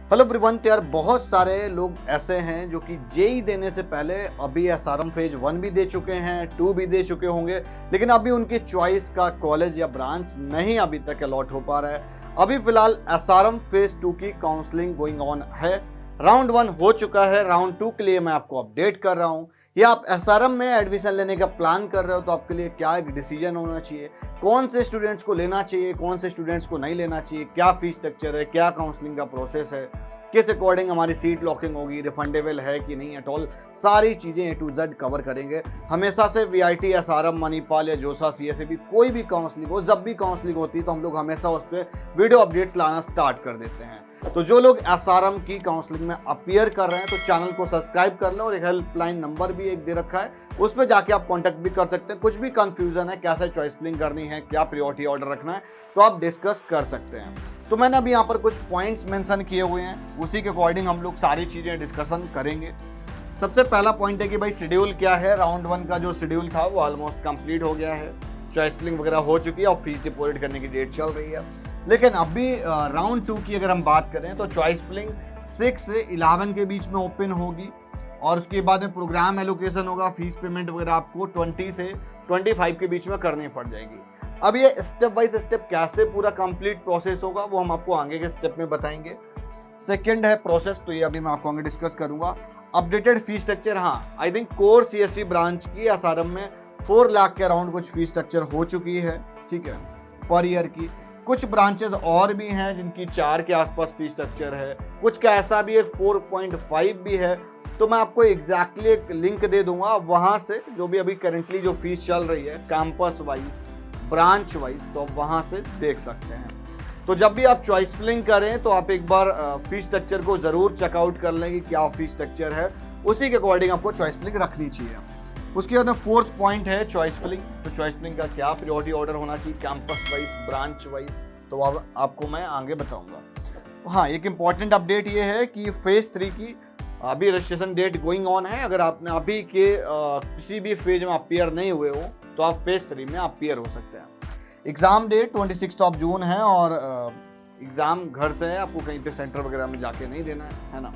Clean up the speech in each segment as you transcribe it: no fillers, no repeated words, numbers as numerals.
Hello everyone. तो यार बहुत सारे लोग ऐसे हैं जो कि जेई देने से पहले अभी एसआरएम फेज 1 भी दे चुके हैं, 2 भी दे चुके होंगे, लेकिन अभी उनकी चॉइस का कॉलेज या ब्रांच नहीं अभी तक अलॉट हो पा रहा है। अभी फिलहाल एसआरएम फेज 2 की काउंसलिंग गोइंग ऑन है। राउंड 1 हो चुका है, राउंड 2 के लिए मैं आपको अपडेट कर रहा हूँ। या आप एसआरएम में एडमिशन लेने का प्लान कर रहे हो तो आपके लिए क्या एक डिसीजन होना चाहिए, कौन से स्टूडेंट्स को लेना चाहिए, कौन से स्टूडेंट्स को नहीं लेना चाहिए, क्या फीस स्ट्रक्चर है, क्या काउंसलिंग का प्रोसेस है, किस अकॉर्डिंग हमारी सीट लॉकिंग होगी, रिफंडेबल है कि नहीं एट ऑल, सारी चीज़ें ए टू जेड कवर करेंगे। हमेशा से वीआईटी, एसआरएम, मणिपाल या जोसा सीएसए कोई भी काउंसलिंग हो, जब भी काउंसलिंग होती है तो हम लोग हमेशा उस पर वीडियो अपडेट्स लाना स्टार्ट कर देते हैं। तो जो लोग एसआरएम की काउंसलिंग में अपीयर कर रहे हैं तो चैनल को सब्सक्राइब कर लें, और एक हेल्पलाइन नंबर भी एक दे रखा है, उस पर जाके आप कांटेक्ट भी कर सकते हैं। कुछ भी कंफ्यूजन है, कैसे चॉइस फिलिंग करनी है, क्या प्रायोरिटी ऑर्डर रखना है, तो आप डिस्कस कर सकते हैं। तो मैंने अभी यहाँ पर कुछ पॉइंट्स मेंशन किए हुए हैं, उसी के अकॉर्डिंग हम लोग सारी चीज़ें डिस्कशन करेंगे। सबसे पहला पॉइंट है कि भाई शेड्यूल क्या है। राउंड 1 का जो शेड्यूल था वो ऑलमोस्ट कंप्लीट हो गया है, चॉइस फिलिंग वगैरह हो चुकी है और फीस डिपॉजिट करने की डेट चल रही है। लेकिन अभी राउंड 2 की अगर हम बात करें तो चॉइस फिलिंग 6 से 11 के बीच में ओपन होगी, और उसके बाद में प्रोग्राम एलोकेशन होगा। फीस पेमेंट वगैरह आपको 20 से 25 के बीच में करनी पड़ जाएगी। अब ये स्टेप बाय स्टेप कैसे पूरा कंप्लीट प्रोसेस होगा वो हम आपको आगे के स्टेप में बताएंगे। सेकंड है प्रोसेस, तो ये अभी मैं आपको आगे डिस्कस करूंगा। अपडेटेड फीस स्ट्रक्चर, हाँ I think core CSC branch की एसआरएम में 4 लाख के अराउंड कुछ फीस स्ट्रक्चर हो चुकी है, ठीक है, पर ईयर की। कुछ ब्रांचेस और भी हैं जिनकी 4 के आसपास फीस स्ट्रक्चर है, कुछ का ऐसा भी है 4.5 भी है। तो मैं आपको एग्जैक्टली एक लिंक दे दूंगा, वहां से जो भी अभी करेंटली जो फीस चल रही है कैंपस वाइज, ब्रांच वाइज, तो आप वहां से देख सकते हैं। तो जब भी आप चॉइस फिलिंग करें तो आप एक बार फीस स्ट्रक्चर को जरूर चेकआउट कर लें कि क्या फीस स्ट्रक्चर है, उसी के अकॉर्डिंग आपको चॉइस फिलिंग रखनी चाहिए। उसके बाद में 4th पॉइंट है चॉइस फिलिंग। तो चॉइस फिलिंग का क्या प्रायोरिटी ऑर्डर होना चाहिए, कैंपस वाइज, ब्रांच वाइज, तो आपको मैं आगे बताऊंगा। हाँ, एक इम्पॉर्टेंट अपडेट ये है कि फेज 3 की अभी रजिस्ट्रेशन डेट गोइंग ऑन है। अगर आपने अभी के किसी भी फेज में अपीयर नहीं हुए हो तो आप फेज 3 में अपीयर हो सकते हैं। एग्जाम डेट 26 जून है, और एग्जाम घर से है, आपको कहीं पे सेंटर वगैरह में जाके नहीं देना है ना।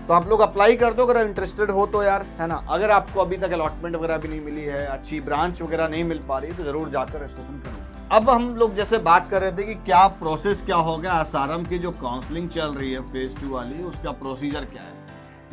तो आप लोग अप्लाई कर दो अगर इंटरेस्टेड हो तो यार, है ना। अगर आपको अभी तक अलॉटमेंट वगैरह भी नहीं मिली है, अच्छी ब्रांच वगैरह नहीं मिल पा रही, तो जरूर जाकर रजिस्ट्रेशन करो। अब हम लोग जैसे बात कर रहे थे कि क्या प्रोसेस क्या हो गया, एसआरएम की जो काउंसलिंग चल रही है फेज 2 वाली, उसका प्रोसीजर क्या है,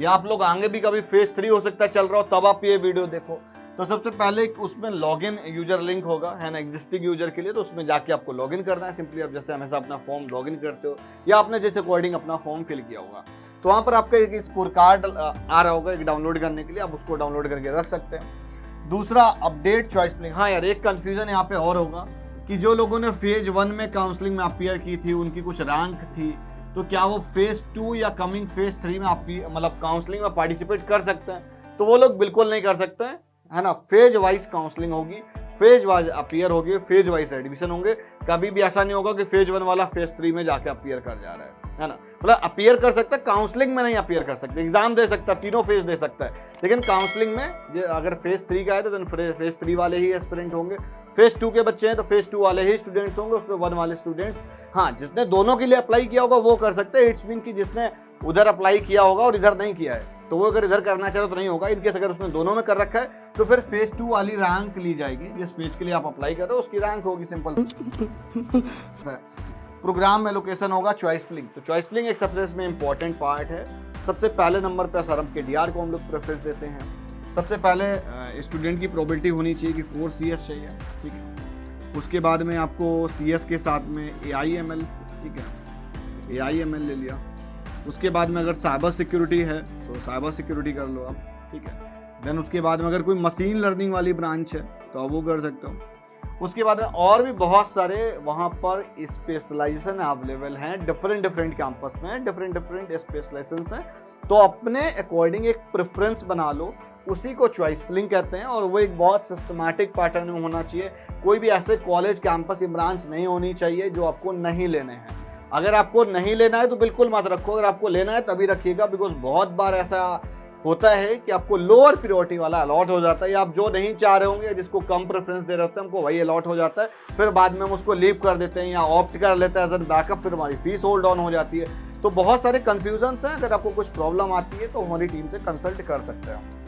या आप लोग आगे भी कभी फेज 3 हो सकता है चल रहा हो तब आप ये वीडियो देखो। तो सबसे पहले उसमें लॉगिन यूजर लिंक होगा, है ना, एग्जिस्टिंग यूजर के लिए। तो उसमें जाके आपको लॉगिन करना है सिंपली। आप जैसे हमेशा अपना फॉर्म लॉगिन करते हो या आपने जैसे अकॉर्डिंग अपना फॉर्म फिल किया होगा, तो वहाँ पर आपका एक स्कोर कार्ड आ रहा होगा एक डाउनलोड करने के लिए, आप उसको डाउनलोड करके रख सकते हैं। दूसरा, अपडेट चॉइस फिलिंग। हाँ यार, एक कन्फ्यूजन यहाँ पे और होगा कि जो लोगों ने फेज 1 में काउंसलिंग में अपीयर की थी, उनकी कुछ रैंक थी, तो क्या वो फेज 2 या कमिंग फेज 3 में मतलब काउंसलिंग में पार्टिसिपेट कर सकते हैं? तो वो लोग बिल्कुल नहीं कर सकते हैं, है ना। फेज वाइज काउंसलिंग होगी, फेज वाइज अपीयर होगी, फेज वाइज एडमिशन होंगे। कभी भी ऐसा नहीं होगा कि फेज 1 वाला फेज 3 में जाके अपीयर कर जा रहा है ना। मतलब अपीयर कर सकता है, काउंसलिंग में नहीं अपीयर कर सकते। एग्जाम दे सकता है, तीनों फेज दे सकता है, लेकिन काउंसलिंग में अगर फेज 3 का है तो फेज 3 वाले ही एस्पिरेंट होंगे। फेज 2 के बच्चे हैं तो फेज 2 वाले ही स्टूडेंट्स होंगे, उसमें 1 वाले स्टूडेंट्स। हाँ, जिसने दोनों के लिए अप्लाई किया होगा वो कर सकते हैं। इट्स मीन कि जिसने उधर अप्लाई किया होगा और इधर नहीं किया है, तो वो अगर इधर करना चाहे तो नहीं होगा। इनकेस अगर उसने दोनों में कर रखा है तो फिर फेज 2 वाली रैंक ली जाएगी। जिस फेज के लिए आप अप्लाई कर रहे हो उसकी रैंक होगी, सिंपल। प्रोग्राम एलोकेशन होगा चॉइस फिलिंग। तो चॉइस फिलिंग एक सबसे इसमें इंपॉर्टेंट पार्ट है। सबसे पहले नंबर पे एसआरएम के डीआर को हम लोग प्रेफरेंस देते हैं। सबसे पहले स्टूडेंट की प्रोबेबिलिटी होनी चाहिए कि कोर सीएस चाहिए, ठीक है। उसके बाद में आपको सीएस के साथ में एआईएमएल, ठीक है, एआईएमएल ले लिया। उसके बाद में अगर साइबर सिक्योरिटी है तो साइबर सिक्योरिटी कर लो आप, ठीक है। देन उसके बाद में अगर कोई मशीन लर्निंग वाली ब्रांच है तो आप वो कर सकते हो। उसके बाद में और भी बहुत सारे वहाँ पर स्पेशलाइजेशन अवेलेबल हैं, डिफरेंट कैंपस में डिफरेंट स्पेशलाइजेशन हैं। तो अपने अकॉर्डिंग एक प्रेफरेंस बना लो, उसी को चॉइस फिलिंग कहते हैं, और वो एक बहुत सिस्टमैटिक पैटर्न में होना चाहिए। कोई भी ऐसे कॉलेज, कैंपस या ब्रांच नहीं होनी चाहिए जो आपको नहीं लेने हैं। अगर आपको नहीं लेना है तो बिल्कुल मत रखो, अगर आपको लेना है तभी रखिएगा। बिकॉज बहुत बार ऐसा होता है कि आपको लोअर प्रायोरिटी वाला अलॉट हो जाता है, या आप जो नहीं चाह रहे होंगे, जिसको कम प्रेफरेंस दे रहे होते हैं, हमको वही अलॉट हो जाता है। फिर बाद में हम उसको लीव कर देते हैं या ऑप्ट कर लेते हैं एज एन बैकअप, फिर हमारी फीस होल्ड ऑन हो जाती है। तो बहुत सारे कन्फ्यूजन्स हैं, अगर आपको कुछ प्रॉब्लम आती है तो हमारी टीम से कंसल्ट कर सकते हैं।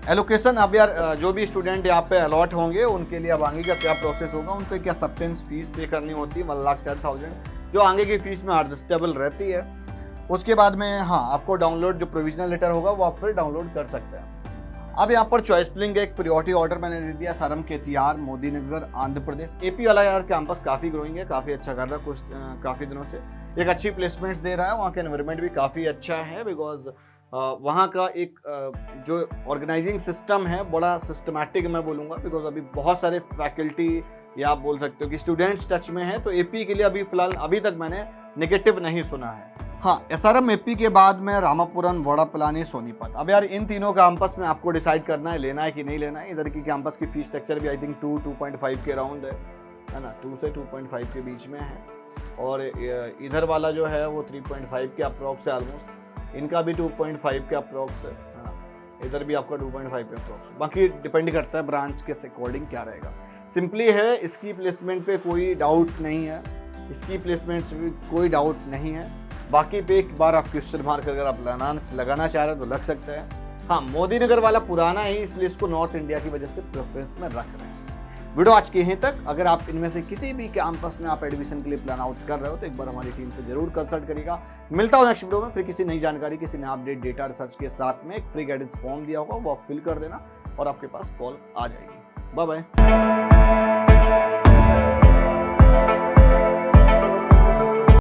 एलोकेशन, अब यार जो भी स्टूडेंट यहाँ पे अलॉट होंगे उनके लिए अब आगे का क्या प्रोसेस होगा, उन पर क्या सबटेंस फीस पे करनी होती है 1,10,000, जो आगे की फीस में एडजस्टेबल रहती है। उसके बाद में हाँ, आपको डाउनलोड जो प्रोविजनल लेटर होगा वो आप फिर डाउनलोड कर सकते हैं। अब यहाँ पर चॉइस फिलिंग एक प्रायोरिटी ऑर्डर मैंने दे दिया, SRM KTR मोदी नगर आंध्र प्रदेश। AP वाला यार कैंपस काफ़ी ग्रोइंग है, काफ़ी अच्छा कर रहा है, कुछ काफ़ी दिनों से एक अच्छी प्लेसमेंट्स दे रहा है। वहाँ का एनवायरनमेंट भी काफ़ी अच्छा है, बिकॉज वहाँ का एक जो ऑर्गेनाइजिंग सिस्टम है बड़ा सिस्टमैटिक मैं बोलूँगा, बिकॉज अभी बहुत सारे फैकल्टी या आप बोल सकते हो कि स्टूडेंट्स टच में हैं, तो AP के लिए अभी फिलहाल अभी तक मैंने नेगेटिव नहीं सुना है। हाँ, SRM AP के बाद में रामापुरम, वड़ापलानी, सोनीपत। अब यार इन तीनों कैंपस में आपको डिसाइड करना है लेना है कि नहीं लेना है। इधर की कैंपस की फीस स्ट्रक्चर भी आई थिंक 2.5 के अराउंड है ना, 2 से 2.5 के बीच में है। और इधर वाला जो है वो 3.5 के अप्रॉक्स है ऑलमोस्ट, इनका भी 2.5 के अप्रॉक्स है ना, इधर भी आपका 2.5 के अप्रॉक्स। बाकी डिपेंड करता है ब्रांच के अकॉर्डिंग क्या रहेगा। सिंपली है, इसकी प्लेसमेंट पे कोई डाउट नहीं है, इसकी प्लेसमेंट से भी कोई डाउट नहीं है। बाकी पे एक बार आप क्वेश्चन मार्क अगर आप लगाना चाह रहे हैं तो लग सकता है। हाँ, मोदी नगर वाला पुराना है, इसलिए इसको नॉर्थ इंडिया की वजह से प्रेफरेंस में रख रहे हैं। वीडियो आज के यहीं तक। अगर आप इनमें से किसी भी कैंपस में आप एडमिशन के लिए प्लान आउट कर रहे हो तो एक बार हमारी टीम से जरूर कंसल्ट करिएगा। मिलता हूँ नेक्स्ट वीडियो में फिर किसी नई जानकारी, किसी नए अपडेट, डेटा रिसर्च के साथ में। एक फ्री गाइडेंस फॉर्म दिया होगा, वो आप फिल कर देना और आपके पास कॉल आ जाएगी। Bye bye.